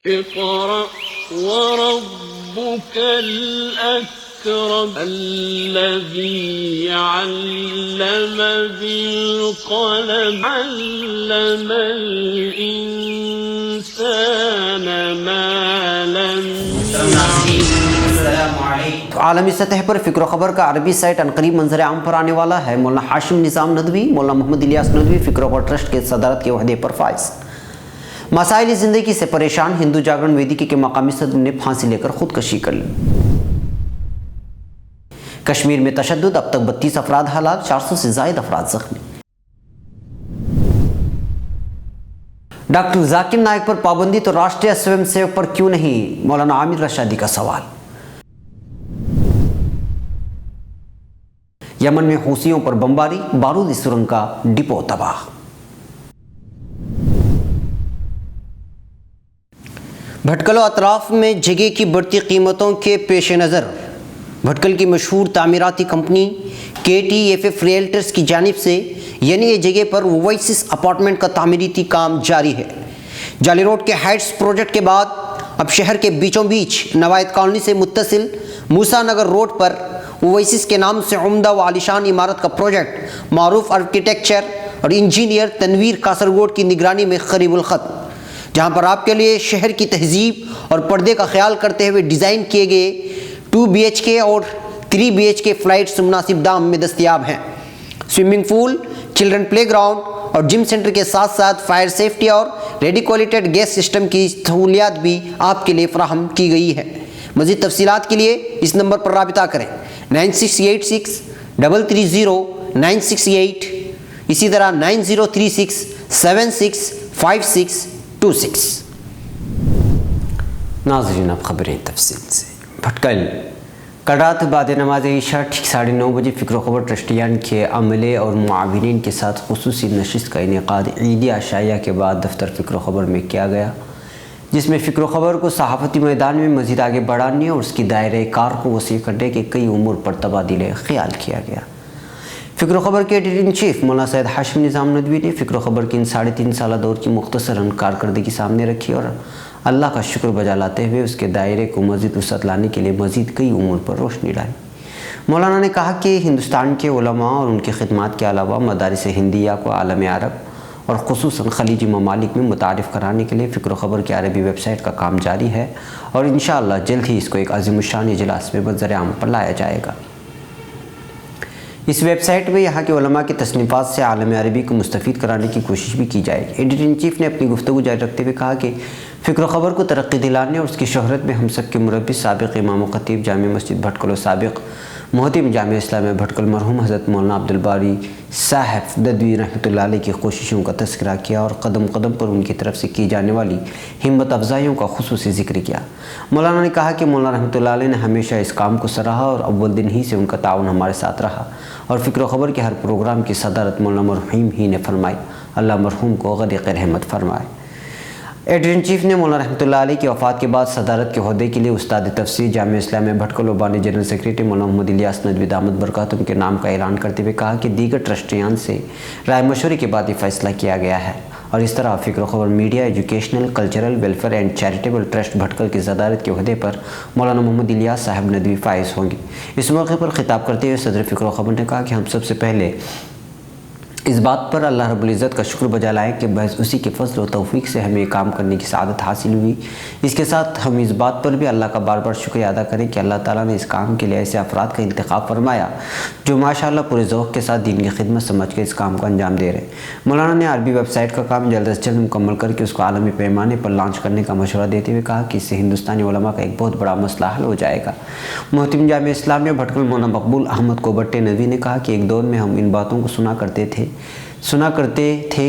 اقرأ وربك الأكرم الذي علم بالقلم علم الإنسان ما لم يعلم. عالمی سطح پر فکر و خبر کا عربی سائٹ عنقریب منظر عام پر آنے والا ہے. مولانا ہاشم نظام ندوی مولانا محمد الیاس ندوی فکر و خبر ٹرسٹ کے صدارت کے عہدے پر فائز. مسائل زندگی سے پریشان ہندو جاگرن ویدیکی کے مقامی صدر نے پھانسی لے کر خودکشی کر لی. کشمیر میں تشدد، اب تک 32 افراد ہلاک، 400 سے زائد افراد زخمی. ڈاکٹر ذاکر نائک پر پابندی تو راشٹریہ سویم سیوک پر کیوں نہیں؟ مولانا عامر رشادی کا سوال. یمن میں حوثیوں پر بمباری، بارودی سرنگ کا ڈپو تباہ. بھٹکل و اطراف میں جگہ کی بڑھتی قیمتوں کے پیش نظر بھٹکل کی مشہور تعمیراتی کمپنی KTFF ریئلٹرز کی جانب سے یعنی یہ جگہ پر اویسس اپارٹمنٹ کا تعمیراتی کام جاری ہے. جالی روڈ کے ہائٹس پروجیکٹ کے بعد اب شہر کے بیچوں بیچ نوائد کالونی سے متصل موسیٰ نگر روڈ پر اویسس کے نام سے عمدہ و عالیشان عمارت کا پروجیکٹ معروف آرکیٹیکچر اور انجینئر تنویر کاسرگوڈ کی نگرانی میں قریب الختم، جہاں پر آپ کے لیے شہر کی تہذیب اور پردے کا خیال کرتے ہوئے ڈیزائن کیے گئے 2 BHK اور 3 BHK فلائٹس مناسب دام میں دستیاب ہیں. Swimming pool, children playground اور جم سینٹر کے ساتھ ساتھ فائر سیفٹی اور ریڈیکولیٹڈ گیس سسٹم کی سہولیات بھی آپ کے لیے فراہم کی گئی ہے. مزید تفصیلات کے لیے اس نمبر پر رابطہ کریں 9686-330-968، اسی طرح 9036765626. ناظرین اب خبریں تفصیل سے. بھٹکل کل رات بعد نماز عشاء ٹھیک 9:30 بجے فکر و خبر ٹرسٹیان کے عملے اور معاونین کے ساتھ خصوصی نشست کا انعقاد عید عشائیہ کے بعد دفتر فکر و خبر میں کیا گیا، جس میں فکر و خبر کو صحافتی میدان میں مزید آگے بڑھانے اور اس کی دائرۂ کار کو وسیع کرنے کے کئی امور پر تبادلہ خیال کیا گیا. فکر و خبر کے ایڈیٹر ان چیف مولانا سید ہاشم نظام ندوی نے فکر و خبر کی ان 3.5 سالہ دور کی مختصراً کارکردگی سامنے رکھی اور اللہ کا شکر بجا لاتے ہوئے اس کے دائرے کو مزید وسعت لانے کے لیے مزید کئی امور پر روشنی ڈالی. مولانا نے کہا کہ ہندوستان کے علماء اور ان کی خدمات کے علاوہ مدارس ہندیہ کو عالم عرب اور خصوصاً خلیجی ممالک میں متعارف کرانے کے لیے فکر و خبر کی عربی ویب سائٹ کا کام جاری ہے اور انشاءاللہ جلد ہی اس کو ایک عظیم الشان اجلاس میں منظر عام پر لایا جائے گا. اس ویب سائٹ میں یہاں کے علماء کی تصنیفات سے عالم عربی کو مستفید کرانے کی کوشش بھی کی جائے گی. ایڈیٹر ان چیف نے اپنی گفتگو جاری رکھتے ہوئے کہا کہ فکر و خبر کو ترقی دلانے اور اس کی شہرت میں ہم سب کے مربی سابق امام و خطیب جامع مسجد بھٹکل و سابق محتم جامعہ اسلامیہ بھٹکل مرحوم حضرت مولانا عبدالباری صاحب ندوی رحمۃ اللہ علیہ کی کوششوں کا تذکرہ کیا اور قدم قدم پر ان کی طرف سے کی جانے والی ہمت افزائیوں کا خصوصی ذکر کیا. مولانا نے کہا کہ مولانا رحمۃ اللہ علیہ نے ہمیشہ اس کام کو سراہا اور اول دن ہی سے ان کا تعاون ہمارے ساتھ رہا اور فکر و خبر کے ہر پروگرام کی صدارت مولانا مرحوم ہی نے فرمائی. اللہ مرحوم کو غرق رحمت فرمائے. ایڈیٹر ان چیف نے مولانا رحمۃ اللہ علیہ کی وفات کے بعد صدارت کے عہدے کے لیے استاد تفسیر جامعہ اسلامیہ بھٹکل و بانی جنرل سیکریٹری مولانا محمد الیاس ندوی دامت برکاتہم کے نام کا اعلان کرتے ہوئے کہا کہ دیگر ٹرسٹیان سے رائے مشورے کے بعد یہ فیصلہ کیا گیا ہے اور اس طرح Fikr o Khabar media educational cultural welfare and charitable trust Bhatkal کی صدارت کے عہدے پر مولانا محمد الیاس صاحب ندوی فائز ہوں گے. اس موقع پر خطاب کرتے ہوئے صدر فکر و خبر نے کہا کہ ہم سب سے پہلے اس بات پر اللہ رب العزت کا شکر بجا لائیں کہ بحث اسی کے فضل و توفیق سے ہمیں یہ کام کرنے کی سعادت حاصل ہوئی. اس کے ساتھ ہم اس بات پر بھی اللہ کا بار بار شکریہ ادا کریں کہ اللہ تعالیٰ نے اس کام کے لیے ایسے افراد کا انتخاب فرمایا جو ماشاءاللہ پورے ذوق کے ساتھ دین کی خدمت سمجھ کے اس کام کو انجام دے رہے ہیں. مولانا نے عربی ویب سائٹ کا کام جلد از جلد مکمل کر کے اس کو عالمی پیمانے پر لانچ کرنے کا مشورہ دیتے ہوئے کہا کہ اس سے ہندوستانی علماء کا ایک بہت بڑا مسئلہ حل ہو جائے گا. محتم جامعہ اسلامیہ بھٹکل مولانا مقبول احمد کوبٹے ندوی نے کہا کہ ایک دور میں ہم ان باتوں کو سنا کرتے تھے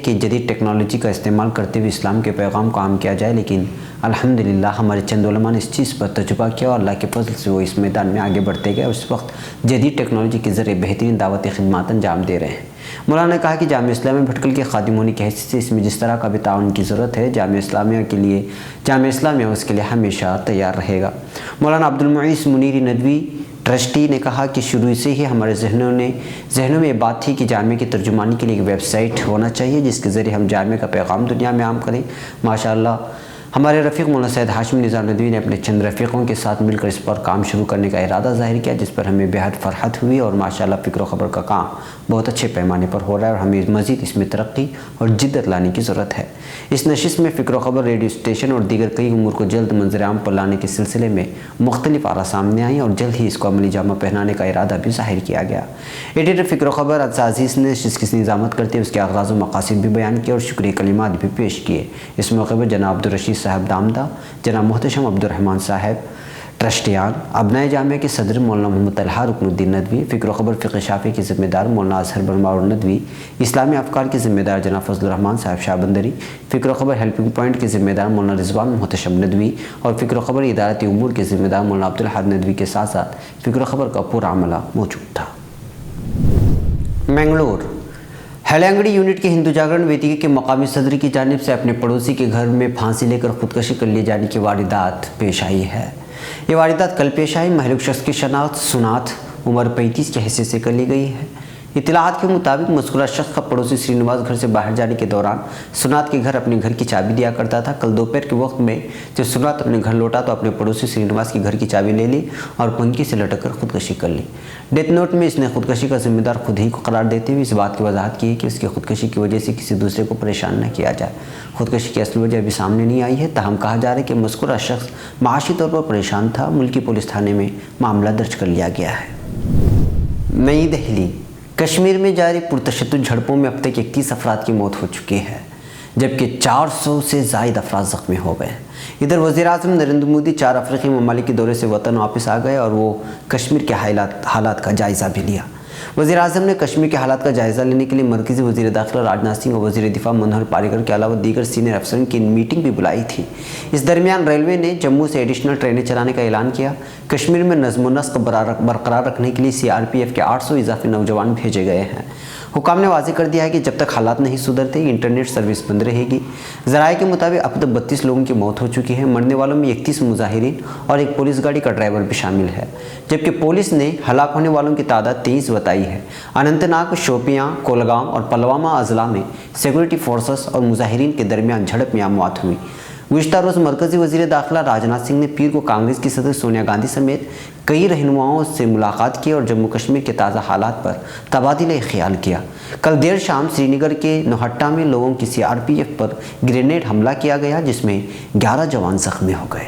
کہ جدید ٹیکنالوجی کا استعمال کرتے ہوئے اسلام کے پیغام کو عام کیا جائے، لیکن الحمدللہ ہمارے چند علماء نے اس چیز پر تجربہ کیا اور اللہ کے فضل سے وہ اس میدان میں آگے بڑھتے گئے اور اس وقت جدید ٹیکنالوجی کے ذریعے بہترین دعوتی خدمات انجام دے رہے ہیں. مولانا نے کہا کہ جامعہ اسلامیہ بھٹکل کے خادم ہونے کی حیثیت سے اس میں جس طرح کا بھی تعاون کی ضرورت ہے جامعہ اسلامیہ اس کے لیے ہمیشہ تیار رہے گا. مولانا عبدالمعیس منیری ندوی ٹرسٹی نے کہا کہ شروع سے ہی ہمارے ذہنوں میں یہ بات تھی کہ جامعہ کی ترجمانی کے لیے ایک ویب سائٹ ہونا چاہیے جس کے ذریعے ہم جامعہ کا پیغام دنیا میں عام کریں. ماشاءاللہ हमारे रफ़ीक मौलाना सैयद हाशिम निज़ाम नदवी ने अपने चंद रफ़ीक़ों के साथ मिलकर इस पर काम शुरू करने का इरादा ज़ाहिर किया, जिस पर हमें बेहद फ़रहत हुई और माशाअल्लाह फ़िक्र ख़बर का काम बहुत अच्छे पैमाने पर हो रहा है और हमें मज़ीद इसमें तरक्की और जिद्दत लाने की ज़रूरत है। इस नशिस्त में फ़िक्र ख़बर रेडियो स्टेशन और दीगर कई उमूर को जल्द मंज़र-ए-आम पर लाने के सिलसिले में मुख्तलिफ आरा सामने आई और जल्द ही इसको अमली जामा पहनाने का इरादा भी ज़ाहिर किया गया। एडिटर फ़िक्र ख़बर अज़ीज़ ने इसकी निज़ामत करते हुए उसके आगाज़ व मक़ासिद भी बयान किए और शुक्रिया कलिमात भी पेश किए। इस मौके पर जनाब अब्दुल रशीद साहब दामदा, जनाब मोहतशम अब्दुर्रहमान साहब ट्रस्टियान, अबनाए जामिया के सदर मौलाना मोहम्मद तलहा रुकनुद्दीन नदवी, फ़िक्र ख़बर फ़िक़्ह शाफ़ी के ज़िम्मेदार मौलाना अज़हर बरमार नदवी, इस्लामी अफ़कार के ज़िम्मेदार जनाब फज़लुर रहमान साहब शाहबंदरी, फ़िक्र ख़बर हेल्पिंग पॉइंट के ज़िम्मेदार मौलाना रिज़वान मोहतशम नदवी और फ़िक्र ख़बर इदारती उमूर के ज़िम्मेदार मौलाना अब्दुल अहद नदवी के साथ साथ फ़िक्र ख़बर का पूरा अमला मौजूद था। मैंगलोर हैलांगड़ी यूनिट के हिंदू जागरण वेदिका के मकामी सदर की जानिब से अपने पड़ोसी के घर में फांसी लेकर खुदकशी कर लिए जाने की वारदात पेश आई है। ये वारदात कल पेश आई। महलूक शख्स की शनाख्त सुनात उम्र 35 के हिस्से से कर ली गई है। इत्तलाआत के मुताबिक मज़कूरा शख्स का पड़ोसी श्रीनिवास घर से बाहर जाने के दौरान सुनात के घर अपने घर की चाबी दिया करता था। कल दोपहर के वक्त में जब सुनात अपने घर लौटा तो अपने पड़ोसी श्रीनिवास के घर की चाबी ले ली और पंखी से लटक कर खुदकशी कर ली। डेथ नोट में इसने खुदकशी का जिम्मेदार खुद ही को करार देते हुए इस बात की वजाहत की है कि उसकी खुदकशी की वजह से किसी दूसरे को परेशान न किया जाए। खुदकशी की असली वजह अभी सामने नहीं आई है, ताहम कहा जा रहा है कि मज़कूरा शख्स माशी तौर पर परेशान था। मुल्की पुलिस थाने में मामला दर्ज कर लिया गया है। नई दिल्ली कश्मीर में जारी पुरतशद्दुद झड़पों में अब तक 31 अफराद की मौत हो चुकी है, जबकि 400 से ज़ायद अफराद ज़ख्मी हो गए। इधर वज़ीर-ए-आज़म नरेंद्र मोदी 4 अफ्रीकी ममालिक के दौरे से वतन वापस आ गए और वो कश्मीर के हालात का जायज़ा भी लिया। वज़ीर-ए-आज़म ने कश्मीर के हालात का जायज़ा लेने के लिए मरकज़ी वज़ीर दाखिला राजनाथ सिंह और वज़ीर दिफा मनोहर पारिकर के अलावा दीगर सीनियर अफसरों की मीटिंग भी बुलाई थी। इस दरमियान रेलवे ने जम्मू से एडिशनल ट्रेनें चलाने का ऐलान किया। कश्मीर में नज़्म व नस्क़ बरकरार रखने के लिए CRPF के 800 इजाफी नौजवान भेजे गए हैं। हुकाम ने वाज़ेह कर दिया है कि जब तक हालात नहीं सुधरते इंटरनेट सर्विस बंद रहेगी। ज़राए के मुताबिक अब तक 32 लोगों की मौत हो चुकी है। मरने वालों में 31 मुजाहिरीन और एक पुलिस गाड़ी का ड्राइवर भी शामिल है, जबकि पुलिस ने हलाक होने वालों की तादाद 23 बताई है। अनंतनाग, शोपियां, कोलगाम और पलवामा अजला में सिक्योरिटी फोर्सेस और मुजाहिरीन के दरमियान झड़प में मौत हुई। गुज़िश्ता रोज़ मरकज़ी वज़ीर दाखिला राजनाथ सिंह ने पीर को कांग्रेस की सदर सोनिया गांधी समेत कई रहनुमाओं से मुलाकात की और जम्मू कश्मीर के ताज़ा हालात पर तबादला ख्याल किया। कल देर शाम श्रीनगर के नौहट्टा में लोगों की CRPF पर ग्रेनेड हमला किया गया, जिसमें 11 जवान ज़ख्मी हो गए।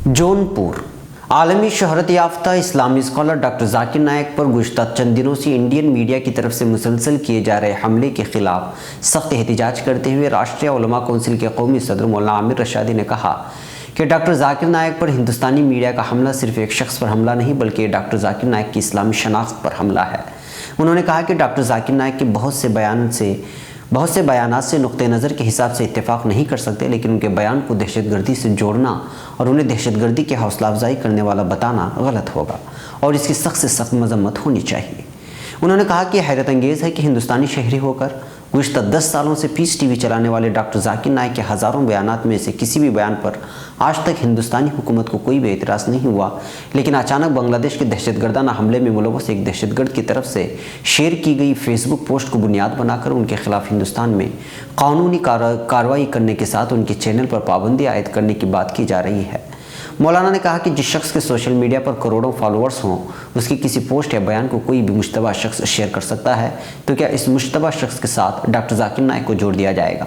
जौनपुर आलमी शोहरत याफ्ता इस्लामी स्कॉलर डॉक्टर जाकिर नायक पर गुज़िश्ता चंद दिनों से इंडियन मीडिया की तरफ से मुसलसल किए जा रहे हमले के ख़िलाफ़ सख्त एहतिजाज करते हुए राष्ट्रीय उलमा कौंसिल के कौमी सदर मौलाना आमिर रशादी ने कहा कि डॉक्टर जाकिर नायक पर हिंदुस्तानी मीडिया का हमला सिर्फ एक शख्स पर हमला नहीं बल्कि डॉक्टर जाकिर नायक की इस्लामी शनाख्त पर हमला है। उन्होंने कहा कि डॉक्टर जाकिर नायक के बहुत से बयानात से नुक्ते नज़र के हिसाब से इत्तेफाक नहीं कर सकते, लेकिन उनके बयान को दहशतगर्दी से जोड़ना और उन्हें दहशतगर्दी की हौसला अफजाई करने वाला बताना गलत होगा और इसकी सख्त से सख्त मजम्मत होनी चाहिए। उन्होंने कहा कि हैरत अंगेज़ है कि हिंदुस्तानी शहरी होकर गुज़िश्ता 10 सालों से पीस TV चलाने वाले डॉक्टर जाकिर नायक के हज़ारों बयानात में से किसी भी बयान पर आज तक हिंदुस्तानी हुकूमत को कोई भी एतराज़ नहीं हुआ, लेकिन अचानक बांग्लादेश के दहशतगर्दाना हमले में मुलव्वस एक दहशतगर्द की तरफ से शेयर की गई फेसबुक पोस्ट को बुनियाद बनाकर उनके खिलाफ हिंदुस्तान में कानूनी कार्रवाई करने के साथ उनके चैनल पर पाबंदी आयद करने की बात की जा रही है। मौलाना ने कहा कि जिस शख्स के सोशल मीडिया पर करोड़ों फॉलोअर्स हों, उसकी किसी पोस्ट या बयान को कोई भी मुश्तबा शख्स शेयर कर सकता है, तो क्या इस मुश्तबा शख्स के साथ डॉक्टर जाकिर नायक को जोड़ दिया जाएगा?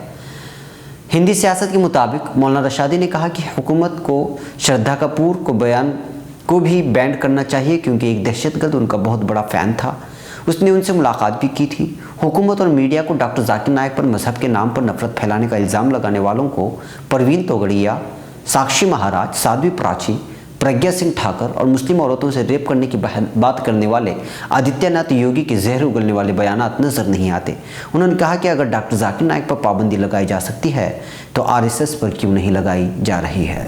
हिंदी सियासत के मुताबिक मौलाना रशादी ने कहा कि हुकूमत को श्रद्धा कपूर को बयान को भी बैन करना चाहिए, क्योंकि एक दहशतगर्द उनका बहुत बड़ा फ़ैन था। उसने उनसे मुलाकात भी की थी। हुकूमत और मीडिया को डॉक्टर जाकिर नायक पर मजहब के नाम पर नफरत फैलाने का इल्ज़ाम लगाने वालों को परवीन तोगड़िया, साक्षी महाराज, साध्वी प्राची, प्रज्ञा सिंह ठाकर और मुस्लिम औरतों से रेप करने की बात करने वाले आदित्यनाथ योगी के जहर उगलने वाले बयानात नज़र नहीं आते। उन्होंने कहा कि अगर डॉक्टर जाकिर नायक पर पाबंदी लगाई जा सकती है तो RSS पर क्यों नहीं लगाई जा रही है।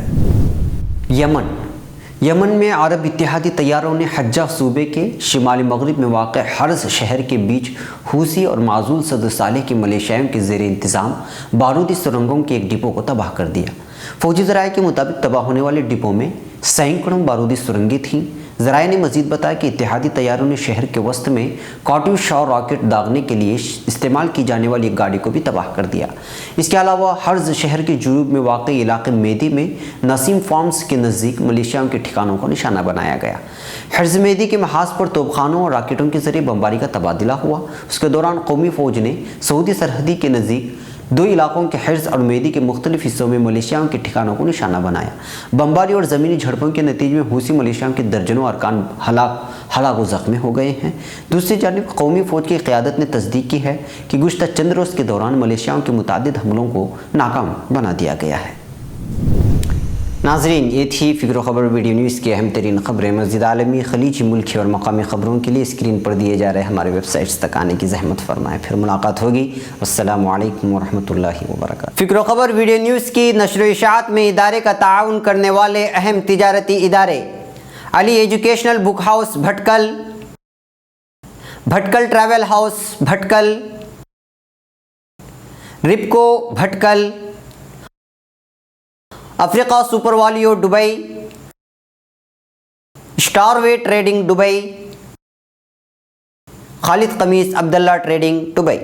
यमन में अरब इत्तेहादी तैयारों ने हज्जा सूबे के शिमाली मगरिब में वाक़ हर्ज शहर के बीच हूसी और माजूल सदर सालेह की मलेशियाओं के ज़ेर इंतज़ाम बारूदी सुरंगों के एक डिपो को तबाह कर दिया। फौजी ज़राए के मुताबिक तबाह होने वाले डिपो में सैकड़ों बारूदी सुरंगें थीं। ज़राए ने मज़ीद बताया कि इत्तेहादी तैयारों ने शहर के वस्त में काट्यूशा रॉकेट दागने के लिए इस्तेमाल की जाने वाली एक गाड़ी को भी तबाह कर दिया। इसके अलावा हर्ज शहर के जुनूब में वाक़ई इलाके मेदी में नसीम फार्म्स के नज़दीक मलेशियाओं के ठिकानों को निशाना बनाया गया। हर्ज मेदी के महाज पर तोपखानों और राकेटों के जरिए बमबारी का तबादला हुआ। उसके दौरान कौमी फ़ौज ने सऊदी सरहदी के नज़दीक 2 इलाकों के हर्ज और मेदी के मुख्तलिफ हिस्सों में मलेशियाओं के ठिकानों को निशाना बनाया। बमबारी और ज़मीनी झड़पों के नतीजे में हूसी मलेशियाओं के दर्जनों अरकान हलाक व ज़ख्मी हो गए हैं। दूसरी जानिब कौमी फ़ौज की क़यादत ने तस्दीक की है कि गुज़श्ता चंद रोज़ के दौरान मलेशियाओं के मुतअद्दिद हमलों को नाकाम बना दिया गया है। नाज़रीन, ये थी फ़िक्र ख़बर वीडियो न्यूज़ की अहम तरीन ख़बरें। मज़ीद आलमी, ख़लीजी, मुल्की और मकामी ख़बरों के लिए स्क्रीन पर दिए जा रहे हमारे वेबसाइट्स तक आने की ज़हमत फरमाएँ। फिर मुलाकात होगी। अस्सलामु अलैकुम वरहमतुल्लाहि वबरकातुहू। फ़िक्र ख़बर वीडियो न्यूज़ की नश्र व इशाअत में इदारे का ताउन करने वाले अहम तिजारती इदारे Ali educational book house Bhatkal, Bhatkal travel house Bhatkal, Ripco Bhatkal, Africa super वालियो Dubai, Starway trading Dubai, Khalid Khamis Abdullah trading Dubai.